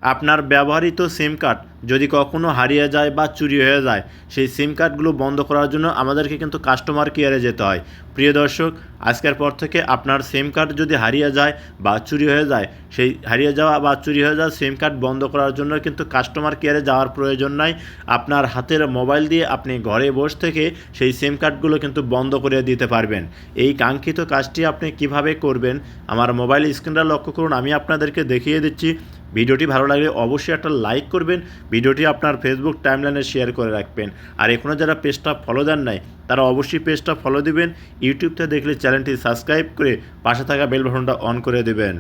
আপনার ব্যবহৃত সিম কার্ড যদি কখনো হারিয়ে যায় বা চুরি হয়ে যায়, সেই সিম কার্ডগুলো বন্ধ করার জন্য আমাদেরকে কিন্তু কাস্টমার কেয়ারে যেতে হয়। প্রিয় দর্শক, আজকের পর থেকে আপনার সিম কার্ড যদি হারিয়ে যায় বা চুরি হয়ে যায়, সেই হারিয়ে যাওয়া বা চুরি হয়ে যাওয়া সিম কার্ড বন্ধ করার জন্য কিন্তু কাস্টমার কেয়ারে যাওয়ার প্রয়োজন নাই। আপনার হাতের মোবাইল দিয়ে আপনি ঘরে বসে থেকে সেই সিম কার্ডগুলো কিন্তু বন্ধ করে দিতে পারবেন। এই কাঙ্ক্ষিত কাজটি আপনি কিভাবে করবেন, আমার মোবাইল স্ক্রিনটা লক্ষ্য করুন, আমি আপনাদেরকে দেখিয়ে দিচ্ছি। ভিডিওটি ভালো লাগলে অবশ্যই একটা লাইক করবেন, ভিডিওটি আপনার ফেসবুক টাইমলাইনে শেয়ার করে রাখবেন। আর এখনও যারা পেজটা ফলো দেন নাই, তারা অবশ্যই পেজটা ফলো দিবেন। ইউটিউবতে দেখলে চ্যানেলটি সাবস্ক্রাইব করে পাশে থাকা বেল বাটনটা অন করে দেবেন।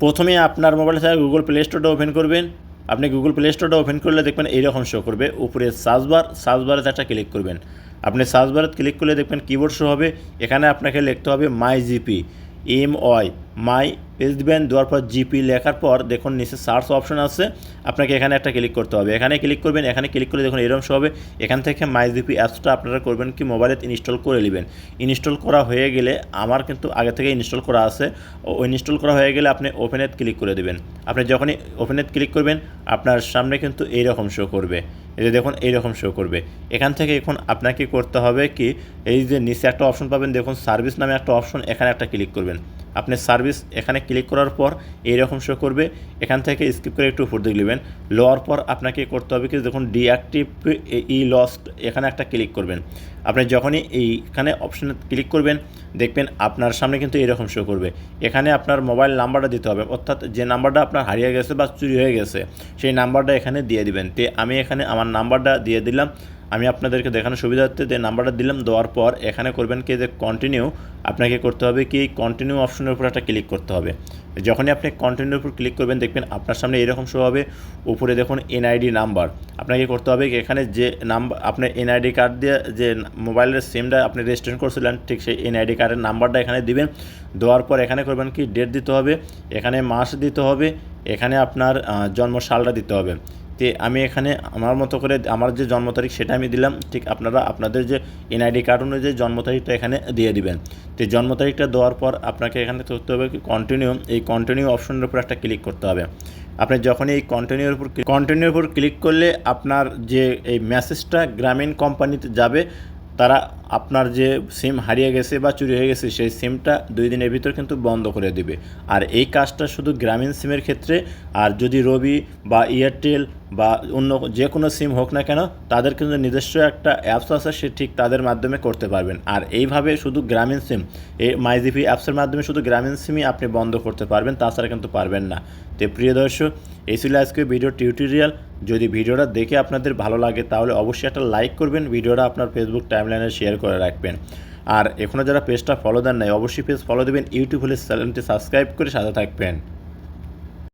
প্রথমে আপনার মোবাইলে থাকা গুগল প্লে স্টোরটা ওপেন করবেন। আপনি গুগল প্লে স্টোরটা ওপেন করলে দেখবেন এইরকম শো করবে। উপরে সার্চবারে একটা ক্লিক করবেন। আপনি সার্চবারে ক্লিক করলে দেখবেন কিবোর্ড শো হবে। এখানে আপনাকে লিখতে হবে মাই জিপি, মাই পেজ দিবেন। দেওয়ার পর জিপি লেখার পর দেখুন নিচে সার্চ অপশন আছে, আপনাকে এখানে একটা ক্লিক করতে হবে। এখানে ক্লিক করবেন। এখানে ক্লিক করলে দেখুন এরকম শো হবে। এখান থেকে মাই জিপি অ্যাপসটা আপনারা করবেন কি মোবাইলে ইনস্টল করে নেবেন। ইনস্টল করা হয়ে গেলে, আমার কিন্তু আগে থেকে ইনস্টল করা আছে, ইনস্টল করা হয়ে গেলে আপনি ওপেনেট ক্লিক করে দেবেন। আপনি যখনই ওপেনেট ক্লিক করবেন, আপনার সামনে কিন্তু এইরকম শো করবে। এই যে দেখুন এইরকম শো করবে। এখান থেকে এখন আপনাকে করতে হবে কি, এই যে নিচে একটা অপশন পাবেন দেখুন সার্ভিস নামে একটা অপশন, এখানে একটা ক্লিক করবেন। আপনি সার্ভিস এখানে ক্লিক করার পর এইরকম শো করবে। এখান থেকে স্কিপ করে একটু উপর দিকে নেবেন। লওয়ার পর আপনাকে করতে হবে কি, দেখুন ডিঅ্যাক্টিভ লস্ট, এখানে একটা ক্লিক করবেন। আপনি যখনই এইখানে অপশনে ক্লিক করবেন, দেখবেন আপনার সামনে কিন্তু এরকম শো করবে। এখানে আপনার মোবাইল নাম্বারটা দিতে হবে, অর্থাৎ যে নাম্বারটা আপনার হারিয়ে গেছে বা চুরি হয়ে গেছে সেই নাম্বারটা এখানে দিয়ে দিবেন। তে আমি এখানে আমার নাম্বারটা দিয়ে দিলাম। আমি আপনাদেরকে দেখানোর সুবিধার্থে যে নাম্বারটা দিলাম। দেওয়ার পর এখানে করবেন কি, যে কন্টিনিউ, আপনাকে করতে হবে কি কন্টিনিউ অপশনের উপর একটা ক্লিক করতে হবে। যখনই আপনি কন্টিনিউর উপর ক্লিক করবেন, দেখবেন আপনার সামনে এরকম শো হবে। উপরে দেখুন এনআইডি নাম্বার, আপনাকে করতে হবে এখানে যে নাম্বার আপনার এনআইডি কার্ড দিয়ে যে মোবাইলের সিমটা আপনি রেজিস্ট্রেশন করছিলেন, ঠিক সেই এনআইডি কার্ডের নাম্বারটা এখানে দিবেন। দেওয়ার পর এখানে করবেন কি ডেট দিতে হবে, এখানে মাস দিতে হবে, এখানে আপনার জন্ম সালটা দিতে হবে। তো আমি এখানে আমার মতো করে আমার যে জন্ম তারিখ সেটা আমি দিলাম। ঠিক আপনারা আপনাদের যে এনআইডি কার্ড অনুযায়ী জন্ম তারিখটা এখানে দিয়ে দিবেন। তো জন্ম তারিখটা দেওয়ার পর আপনাকে এখানে করতে হবে কি কন্টিনিউ, এই কন্টিনিউ অপশনের উপর একটা ক্লিক করতে হবে। আপনি যখন এই কন্টিনিউর উপর ক্লিক করলে আপনার যে এই মেসেজটা গ্রামীণ কোম্পানিতে যাবে, তারা আপনার যে সিম হারিয়ে গেছে বা চুরি হয়ে গেছে সেই সিমটা 2 দিনের ভিতর কিন্তু বন্ধ করে দেবে। আর এই কাজটা শুধু গ্রামীণ সিমের ক্ষেত্রে। আর যদি রবি বা এয়ারটেল বা অন্য যে কোনো সিম হোক না কেন, তাদের কিন্তু নিজস্ব একটা অ্যাপস আছে, সে ঠিক তাদের মাধ্যমে করতে পারবেন। আর এইভাবে শুধু গ্রামীণ সিম, এই মাইজিপি অ্যাপসের মাধ্যমে শুধু গ্রামীণ সিমই আপনি বন্ধ করতে পারবেন, তাছাড়া কিন্তু পারবেন না। তো প্রিয় দর্শক, এই ছিল আজকে ভিডিও টিউটোরিয়াল। যদি ভিডিওটা দেখে আপনাদের ভালো লাগে তাহলে অবশ্যই একটা লাইক করবেন, ভিডিওটা আপনার ফেসবুক টাইমলাইনে শেয়ার করে রাখবেন। আর এখনও যারা পেজটা ফলো দেন নাই, অবশ্যই পেজ ফলো দেবেন। ইউটিউব হলে চ্যানেলটি সাবস্ক্রাইব করে সাথে থাকবেন।